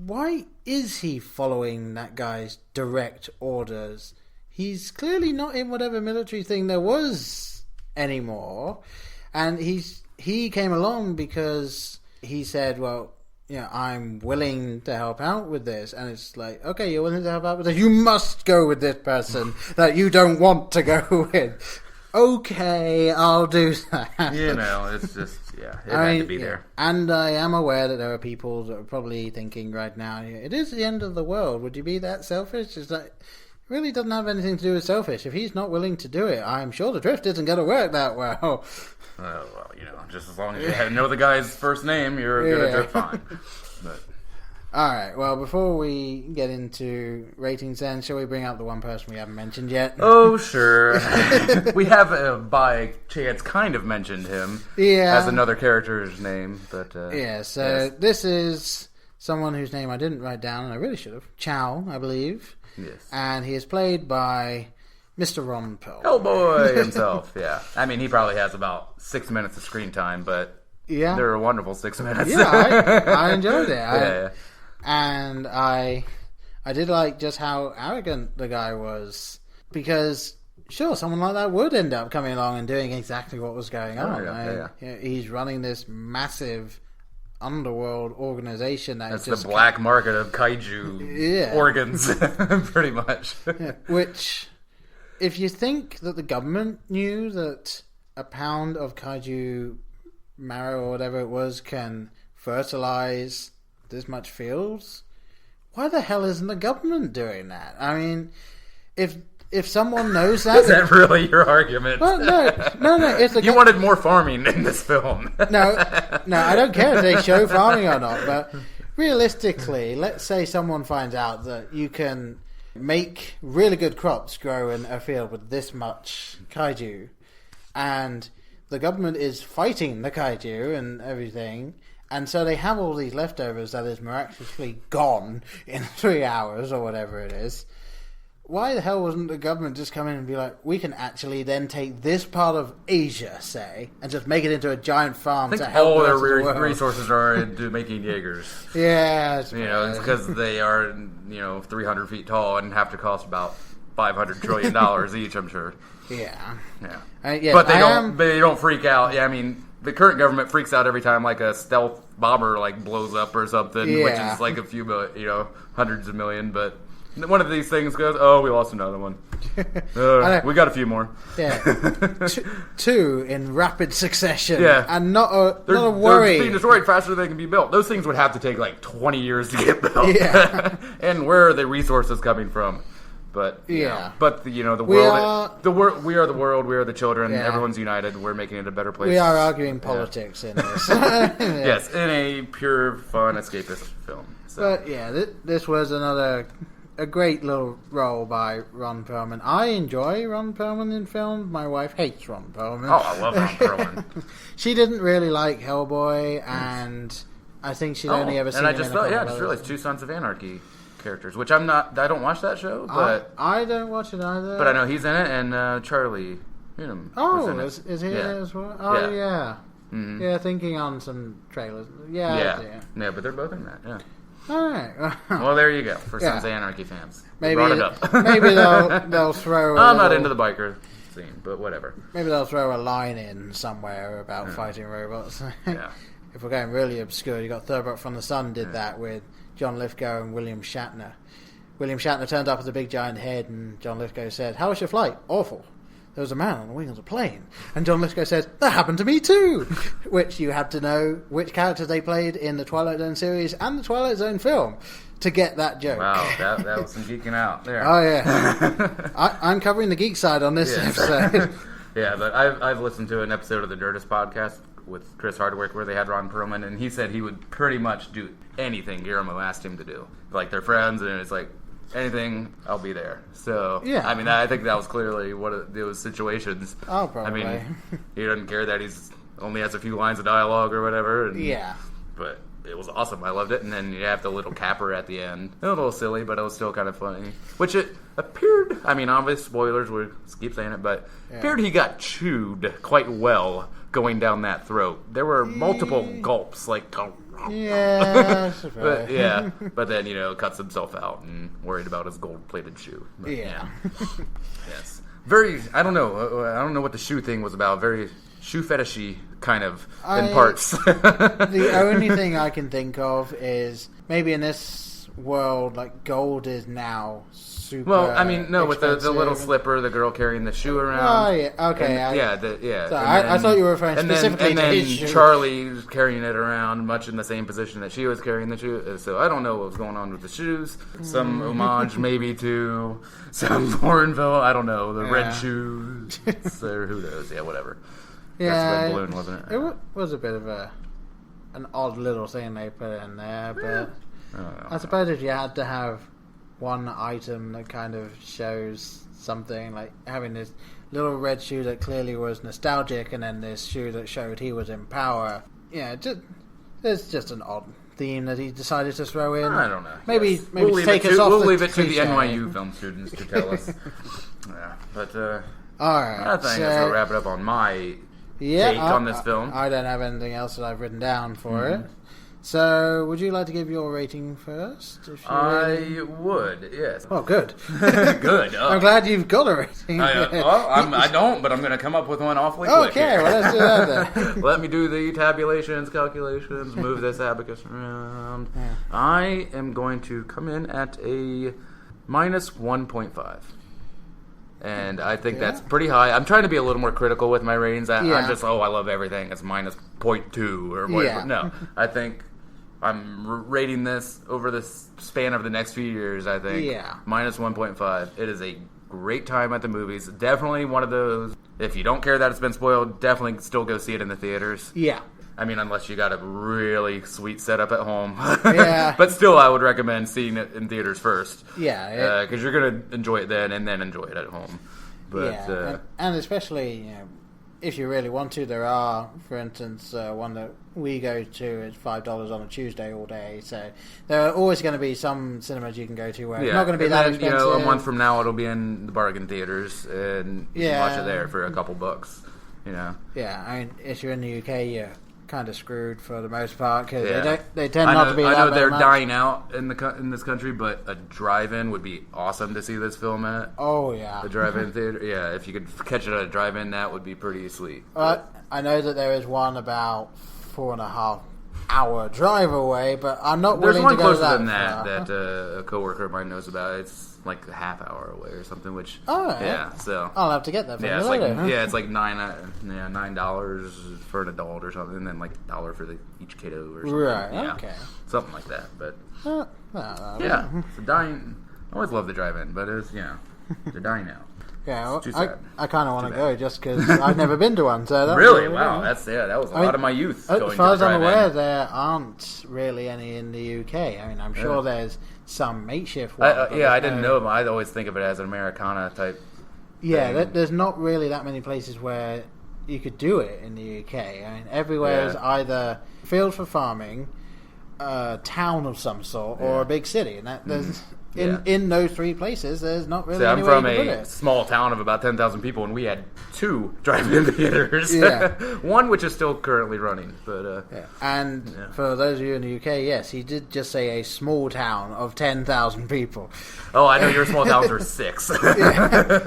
why is he following that guy's direct orders? He's clearly not in whatever military thing there was anymore. And he came along because he said, well, I'm willing to help out with this. And it's like, okay, you're willing to help out with this. You must go with this person that you don't want to go with. Okay, I'll do that. It's just, it had to be there. And I am aware that there are people that are probably thinking right now, it is the end of the world. Would you be that selfish? It's like, it really doesn't have anything to do with selfish. If he's not willing to do it, I'm sure the drift isn't going to work that well. Well, just as long as you know the guy's first name, you're going to drift fine. But... Alright, well, before we get into ratings then, shall we bring up the one person we haven't mentioned yet? Oh, sure. We have, by chance, kind of mentioned him as another character's name. But this is someone whose name I didn't write down, and I really should have. Chow, I believe. Yes. And he is played by Mr. Ron Perlman. Hellboy himself, yeah. I mean, he probably has about 6 minutes of screen time, but they're a wonderful 6 minutes. Yeah, I enjoyed it. And I did like just how arrogant the guy was. Because, sure, someone like that would end up coming along and doing exactly what was going on. He's running this massive underworld organization that's the black market of kaiju organs, pretty much. Which, if you think that the government knew that a pound of kaiju marrow or whatever it was can fertilize this much fields, why the hell isn't the government doing that? I mean, if someone knows that... Is that really your argument? Well, no. You wanted more farming in this film. No, I don't care if they show farming or not, but realistically, let's say someone finds out that you can make really good crops grow in a field with this much kaiju, and the government is fighting the kaiju and everything, and so they have all these leftovers that is miraculously gone in 3 hours or whatever it is. Why the hell wasn't the government just come in and be like, we can actually then take this part of Asia, say, and just make it into a giant farm to help all the their rest of the world? resources are into making Jaegers. Yeah. It's because they are, 300 feet tall and have to cost about $500 trillion each, I'm sure. Yeah. But they don't freak out. Yeah, I mean, the current government freaks out every time like a stealth bomber blows up or something, which is like a few million, hundreds of million, but one of these things goes, oh, we lost another one. We got a few more. Yeah. Two in rapid succession. Yeah. And not a worry. They're being destroyed faster than they can be built. Those things would have to take 20 years to get built. Yeah. And where are the resources coming from? But the world, we are the world, we are the children, everyone's united, we're making it a better place. We are arguing politics in this. Yes, in a pure, fun, escapist film. So. But this was a great little role by Ron Perlman. I enjoy Ron Perlman in film. My wife hates Ron Perlman. Oh, I love Ron Perlman. She didn't really like Hellboy, and I think she'd only ever seen him in I just realized Two Sons of Anarchy characters, which I don't watch that show, but I don't watch it either. But I know he's in it, and Charlie Hunnam. Is he in it as well? Oh, yeah. Mm-hmm. Yeah, thinking on some trailers. Yeah, but they're both in that, All right. Well, there you go, for Sons of Anarchy fans. Maybe brought it up. Maybe they'll throw I'm not into the biker scene, but whatever. Maybe they'll throw a line in somewhere about fighting robots. If we're going really obscure, you got Thurber from the Sun did that with John Lithgow and William Shatner. William Shatner turned up with a big giant head, and John Lithgow said, "How was your flight?" "Awful." there was a man on the wing of the plane. And John Lithgow says, that happened to me too! Which you had to know which characters they played in the Twilight Zone series and the Twilight Zone film to get that joke. Wow, that was some geeking out there. Oh, yeah. I'm covering the geek side on this episode. Yeah, but I've listened to an episode of the Nerdist podcast with Chris Hardwick where they had Ron Perlman, and he said he would pretty much do anything Guillermo asked him to do. Like, they're friends, and it's like, anything, I'll be there. So, yeah. I mean, I think that was clearly one of those situations. Oh, probably. I mean, he doesn't care that he's only has a few lines of dialogue or whatever. And, yeah. But it was awesome. I loved it. And then you have the little capper at the end. A little silly, but it was still kind of funny. Which it appeared, I mean, obvious spoilers, we keep saying it, but appeared he got chewed quite well going down that throat. There were multiple gulps, like, yeah, but, yeah. But then, cuts himself out and worried about his gold-plated shoe. But, yeah. Yes. Very, I don't know what the shoe thing was about. Very shoe fetishy kind of in parts. The only thing I can think of is maybe in this world, like, gold is now super. Well, I mean, no, with the expensive. little slipper, the girl carrying the shoe around. Oh, yeah, okay. And, So I thought you were referring specifically to his shoe. Charlie carrying it around, much in the same position that she was carrying the shoe. So I don't know what was going on with the shoes. Some homage maybe to some Bourneville. I don't know, the red shoes. Or who knows? Yeah, whatever. Yeah, That's Red Balloon, wasn't it? It was a bit of an odd little thing they put in there, but I suppose if you had to have one item that kind of shows something, like having this little red shoe that clearly was nostalgic, and then this shoe that showed he was in power. Yeah, it's just an odd theme that he decided to throw in. I don't know. Maybe we'll take us off. We'll the leave it to the cliche. NYU film students to tell us. Yeah, but all right, I think that's gonna wrap it up on my take on this film. I don't have anything else that I've written down for it. So, would you like to give your rating first? I would, yes. Oh, good. Good. I'm glad you've got a rating. I don't, but I'm going to come up with one awfully quick. Okay, well, let's do that then. Let me do the tabulations, calculations, move this abacus around. Yeah. I am going to come in at a minus 1.5. And I think that's pretty high. I'm trying to be a little more critical with my ratings. I'm just, I love everything. It's minus 0.2 or whatever. Yeah. No, I think I'm rating this over the span of the next few years, I think. Minus 1.5. It is a great time at the movies. Definitely one of those, if you don't care that it's been spoiled, definitely still go see it in the theaters. Yeah. I mean, unless you got a really sweet setup at home. Yeah. But still, I would recommend seeing it in theaters first. Yeah. Because you're going to enjoy it then and then enjoy it at home. But, and especially, if you really want to, there are, for instance, one that we go to is $5 on a Tuesday all day. So there are always going to be some cinemas you can go to where it's not going to be that expensive. A month from now, it'll be in the bargain theaters, and you can watch it there for a couple bucks. Yeah, I mean, if you're in the UK, you're kind of screwed for the most part because they tend not to be. I know they're much. dying out in this country, but a drive-in would be awesome to see this film at. Oh yeah, the drive-in theater. Yeah, if you could catch it at a drive-in, that would be pretty sweet. I know that there is one about 4.5 hour drive away, but I'm not willing to go that far. There's one closer than that a coworker of mine knows about. It's like a half hour away or something. Which so I'll have to get that from you later. It's like $9 for an adult or something, and then like $1 for each kiddo or something. Right. Yeah, okay. Something like that. But it's a dying. I always love the drive-in, but it's they're dying out. Yeah, I kind of want to go just because I've never been to one. So really, wow, that was a lot of my youth. As far as I'm aware, there aren't really any in the UK. I mean, I'm sure there's some makeshift ones. I didn't know them. I always think of it as an Americana type. Yeah, there's not really that many places where you could do it in the UK. I mean, everywhere is either field for farming, a town of some sort, or a big city, and there's. In those three places, there's not really any way to put it. I'm from a small town of about 10,000 people, and we had 2 drive-in theaters. One which is still currently running. But for those of you in the UK, yes, he did just say a small town of 10,000 people. Oh, I know your small towns are 6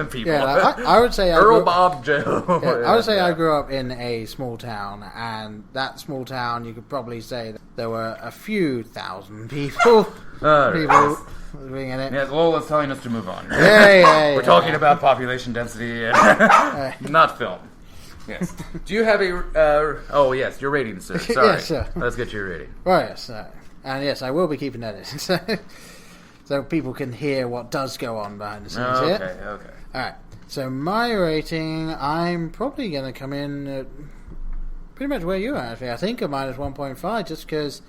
people. Yeah, I would say Earl, Bob, Joe. I would say I grew up in a small town, and that small town, you could probably say that there were a few thousand people. people being in it. Yes, Lola's telling us to move on. Yeah. We're talking about population density and not film. Yes. Do you have a... oh, yes, your rating, sir. Sorry. Yes, sir. Let's get your rating. Right, yes. And yes, I will be keeping that in. So people can hear what does go on behind the scenes. Okay. Alright. So my rating, I'm probably going to come in at pretty much where you are, actually. I think a minus 1.5, just because,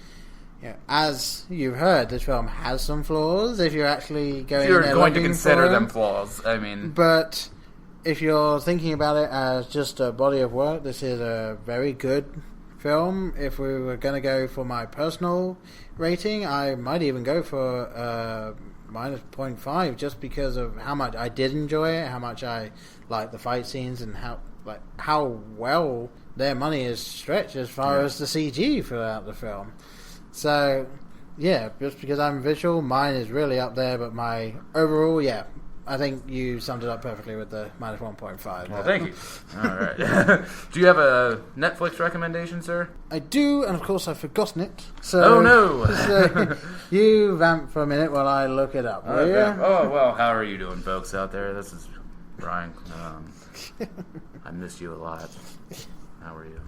as you've heard, this film has some flaws. If you're actually going to consider them flaws, I mean... But if you're thinking about it as just a body of work, this is a very good film. If we were going to go for my personal rating, I might even go for minus 0.5, just because of how much I did enjoy it, how much I like the fight scenes, and how well their money is stretched as far as the CG throughout the film. So, yeah, just because I'm visual, mine is really up there, but my overall, I think you summed it up perfectly with the minus 1.5. Well, thank you. All right. Do you have a Netflix recommendation, sir? I do, and of course I've forgotten it. So, oh, no! So you vamp for a minute while I look it up, will you? Oh, well, how are you doing, folks out there? This is Brian. I miss you a lot. How are you?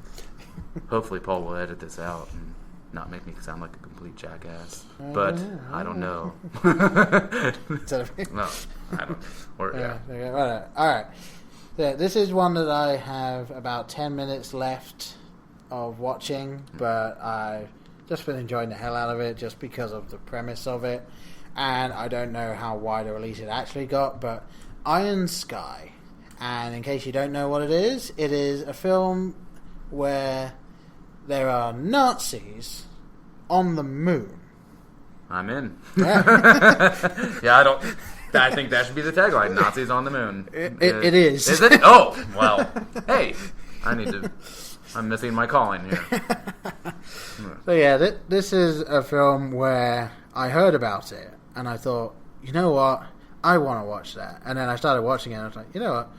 Hopefully Paul will edit this out and not make me sound like a complete jackass. But I don't know. No, I don't. All right. Yeah, this is one that I have about 10 minutes left of watching, but I've just been enjoying the hell out of it just because of the premise of it. And I don't know how wide a release it actually got, but Iron Sky. And in case you don't know what it is a film where there are Nazis on the moon. I'm in. Yeah. I think that should be the tagline. Nazis on the moon. It is. Is it? Oh, well. Hey, I'm missing my calling here. So yeah, this is a film where I heard about it and I thought, you know what? I want to watch that. And then I started watching it and I was like, you know what?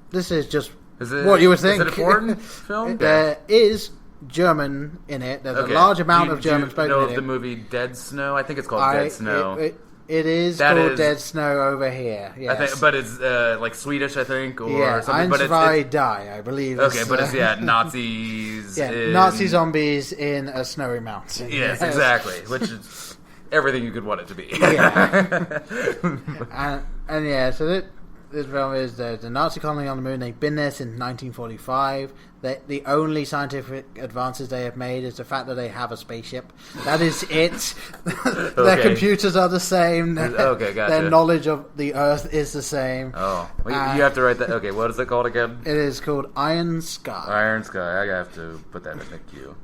This is just what you would think. Is it a foreign film? There is German in it. There's a large amount of German spoken in it. Do you know of the movie Dead Snow? I think it's called Dead Snow. It is called Dead Snow over here. Yes. I think, but it's like Swedish, I think, or something. Eins, zwei, die, I believe. Okay, but it's Nazis. Nazi zombies in a snowy mountain. Yes, exactly. Which is everything you could want it to be. So this film is the Nazi colony on the moon. They've been there since 1945. The only scientific advances they have made is the fact that they have a spaceship. That is it. Their computers are the same. Gotcha. Their knowledge of the Earth is the same. Oh, well, you have to write that. Okay, what is it called again? It is called Iron Sky. Iron Sky. I have to put that in the queue.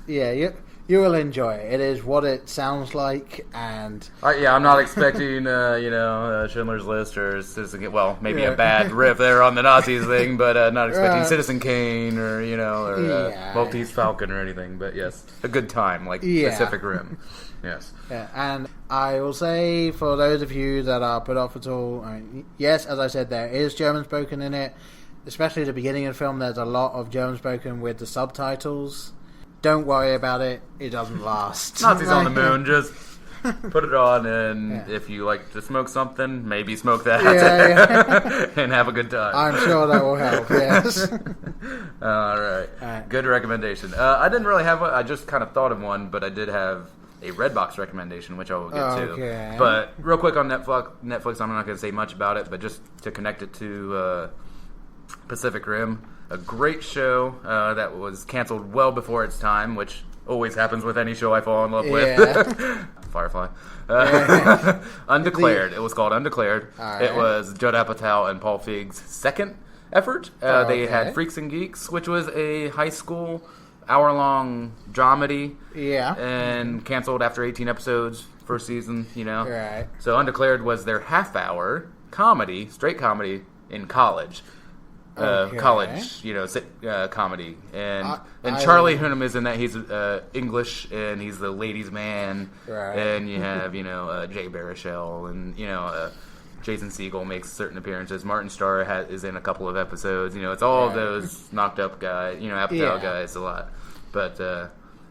Yeah, you will enjoy it. It is what it sounds like, and I'm not expecting Schindler's List or Citizen. Well, maybe a bad riff there on the Nazis thing, but not expecting Citizen Kane or Maltese Falcon or anything. But yes, a good time like Pacific Rim. Yes. Yeah, and I will say for those of you that are put off at all, yes, as I said, there is German spoken in it, especially at the beginning of the film. There's a lot of German spoken with the subtitles. Don't worry about it. It doesn't last. Nazis on the moon. Just put it on, and if you like to smoke something, maybe smoke that, and have a good time. I'm sure that will help. Yes. All right. Good recommendation. I didn't really have one. I just kind of thought of one, but I did have a Redbox recommendation, which I will get to. But real quick on Netflix, I'm not going to say much about it, but just to connect it to Pacific Rim. A great show that was canceled well before its time, which always happens with any show I fall in love with. Firefly. Undeclared. It was called Undeclared. Right. It was Judd Apatow and Paul Feig's second effort. They had Freaks and Geeks, which was a high school hour-long dramedy. Yeah. And canceled after 18 episodes, first season, Right. So Undeclared was their half-hour comedy, straight comedy, in college. College, comedy, and Charlie Hunnam is in that. He's English, and he's the ladies' man. Right. And you have Jay Baruchel, and Jason Segel makes certain appearances. Martin Starr is in a couple of episodes. It's all of those knocked up guys, Apatow guys a lot. But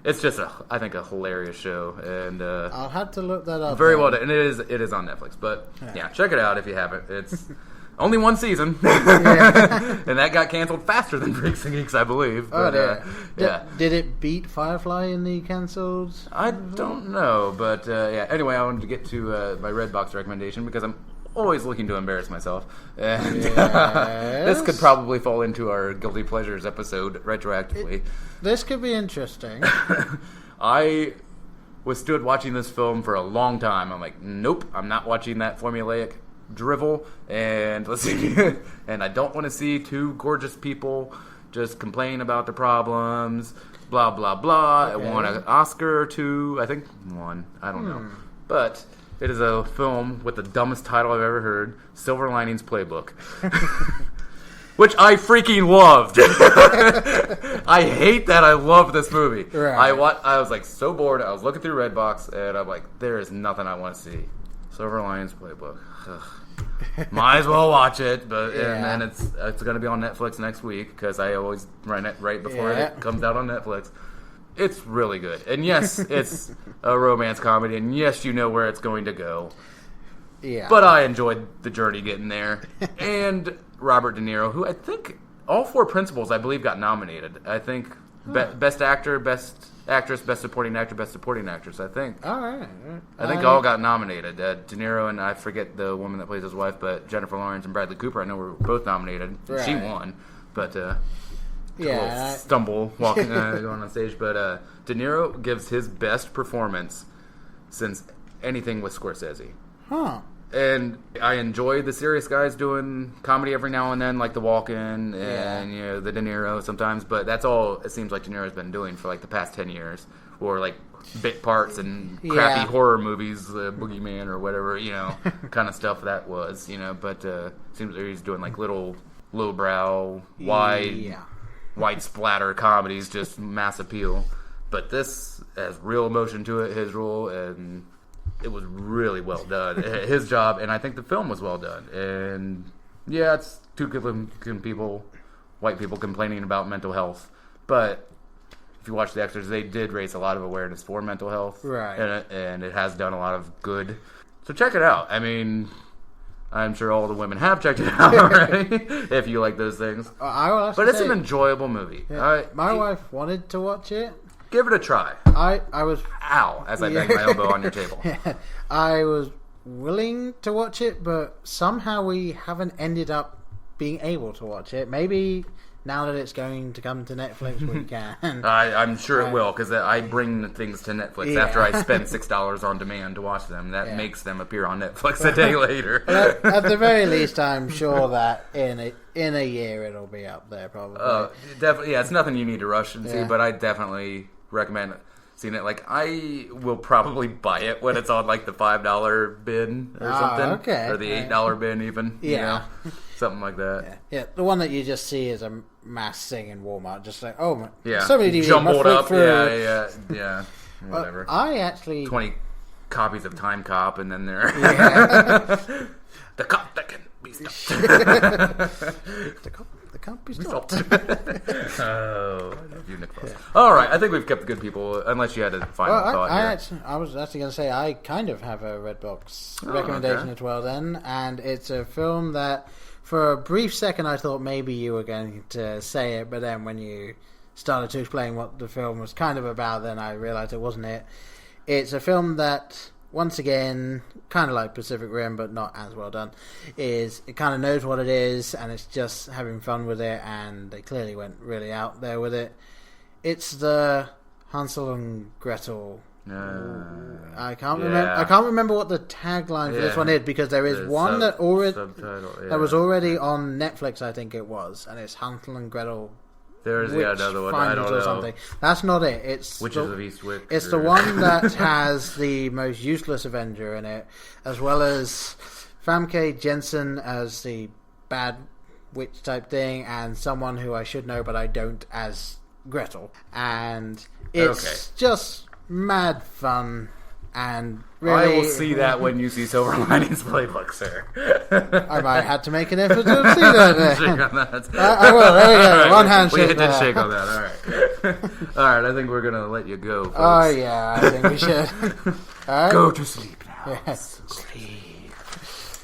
It's just I think a hilarious show, and I'll have to look that up. very well done. And it is on Netflix, but yeah, check it out if you haven't. It's only one season, and that got canceled faster than Freaks and Geeks, I believe. But, Did it beat Firefly in the cancelled? I don't know, but Anyway, I wanted to get to my Redbox recommendation because I'm always looking to embarrass myself, and this could probably fall into our Guilty Pleasures episode retroactively. This could be interesting. I was stood watching this film for a long time. I'm like, nope, I'm not watching that formulaic drivel, and let's see, and I don't want to see two gorgeous people just complain about their problems, blah blah blah. Okay. It won an Oscar or two, I think one, I don't know, but it is a film with the dumbest title I've ever heard, Silver Linings Playbook. Which I freaking loved. I hate that I love this movie. Right. I was like so bored. I was looking through Redbox, and I'm like, there is nothing I want to see. Silver Linings Playbook. Ugh. Might as well watch it, but and then it's going to be on Netflix next week because I always run it right before it comes out on Netflix. It's really good, and yes, it's a romance comedy, and yes, you know where it's going to go. Yeah. But I enjoyed the journey getting there, and Robert De Niro, who I think all four principals, I believe, got nominated. I think Best Actor, Best Actress, Best Supporting Actor, Best Supporting Actress. I think. All right. I think all got nominated. De Niro and I forget the woman that plays his wife, but Jennifer Lawrence and Bradley Cooper, I know were both nominated. Right. She won, but stumble walking going on stage. But De Niro gives his best performance since anything with Scorsese. Huh. And I enjoy the serious guys doing comedy every now and then, like The Walk-In and the De Niro sometimes. But that's all it seems like De Niro's been doing for like the past 10 years, or like bit parts and crappy horror movies, Boogeyman or whatever, kind of stuff that was, But seems like he's doing like little lowbrow, wide splatter comedies, just mass appeal. But this has real emotion to it, his role, and it was really well done. His job, and I think the film was well done. And yeah, it's two good people, white people complaining about mental health. But if you watch The Extras, they did raise a lot of awareness for mental health. Right. And it has done a lot of good. So check it out. I mean, I'm sure all the women have checked it out already, if you like those things. But it's an enjoyable movie. Yeah, my wife wanted to watch it. Give it a try. I was... Ow, as I bang my elbow on your table. I was willing to watch it, but somehow we haven't ended up being able to watch it. Maybe now that it's going to come to Netflix, we can. I'm sure it will, because I bring things to Netflix after I spend $6 on demand to watch them. That makes them appear on Netflix a day later. At the very least, I'm sure that in a year it'll be up there, probably. Definitely, it's nothing you need to rush and see, but I definitely recommend seeing it. Like, I will probably buy it when it's on like the $5 bin or something, or the $8 bin even. Something like that. Yeah, the one that you just see is a mass thing in Walmart, just like so many DVDs jumbled up. Yeah, whatever. I actually 20 copies of Time Cop, and then there the cop that can be stopped. The cop be stopped. Oh, I love you, Nick Frost. All right, I think we've kept the good people, unless you had a final thought here. I was actually going to say I kind of have a Redbox recommendation as well then, and it's a film that for a brief second I thought maybe you were going to say it, but then when you started to explain what the film was kind of about, then I realized it wasn't it. It's a film that, once again, kind of like Pacific Rim, but not as well done, it kind of knows what it is, and it's just having fun with it, and they clearly went really out there with it. It's the Hansel and Gretel. I can't remember what the tagline for this one is, because there is one that was already on Netflix, I think it was, and it's Hansel and Gretel. There's another one. I don't know. Something. That's not it. It's Witches of Eastwick. It's the one that has the most useless Avenger in it, as well as Famke Jensen as the bad witch type thing, and someone who I should know but I don't as Gretel. And it's just mad fun. And really, I will see that when you see Silver Linings Playbook, sir. I might have to make an effort to see that. Shake on that. I will. There we go. Right, One handshake. We did shake on that. All right. All right. I think we're gonna let you go, folks. Oh yeah, I think we should. All right. Go to sleep now. Yes. Sleep.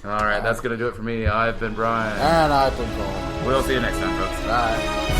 All right. That's gonna do it for me. I've been Brian. And I've been Paul. We'll see you next time, folks. Bye.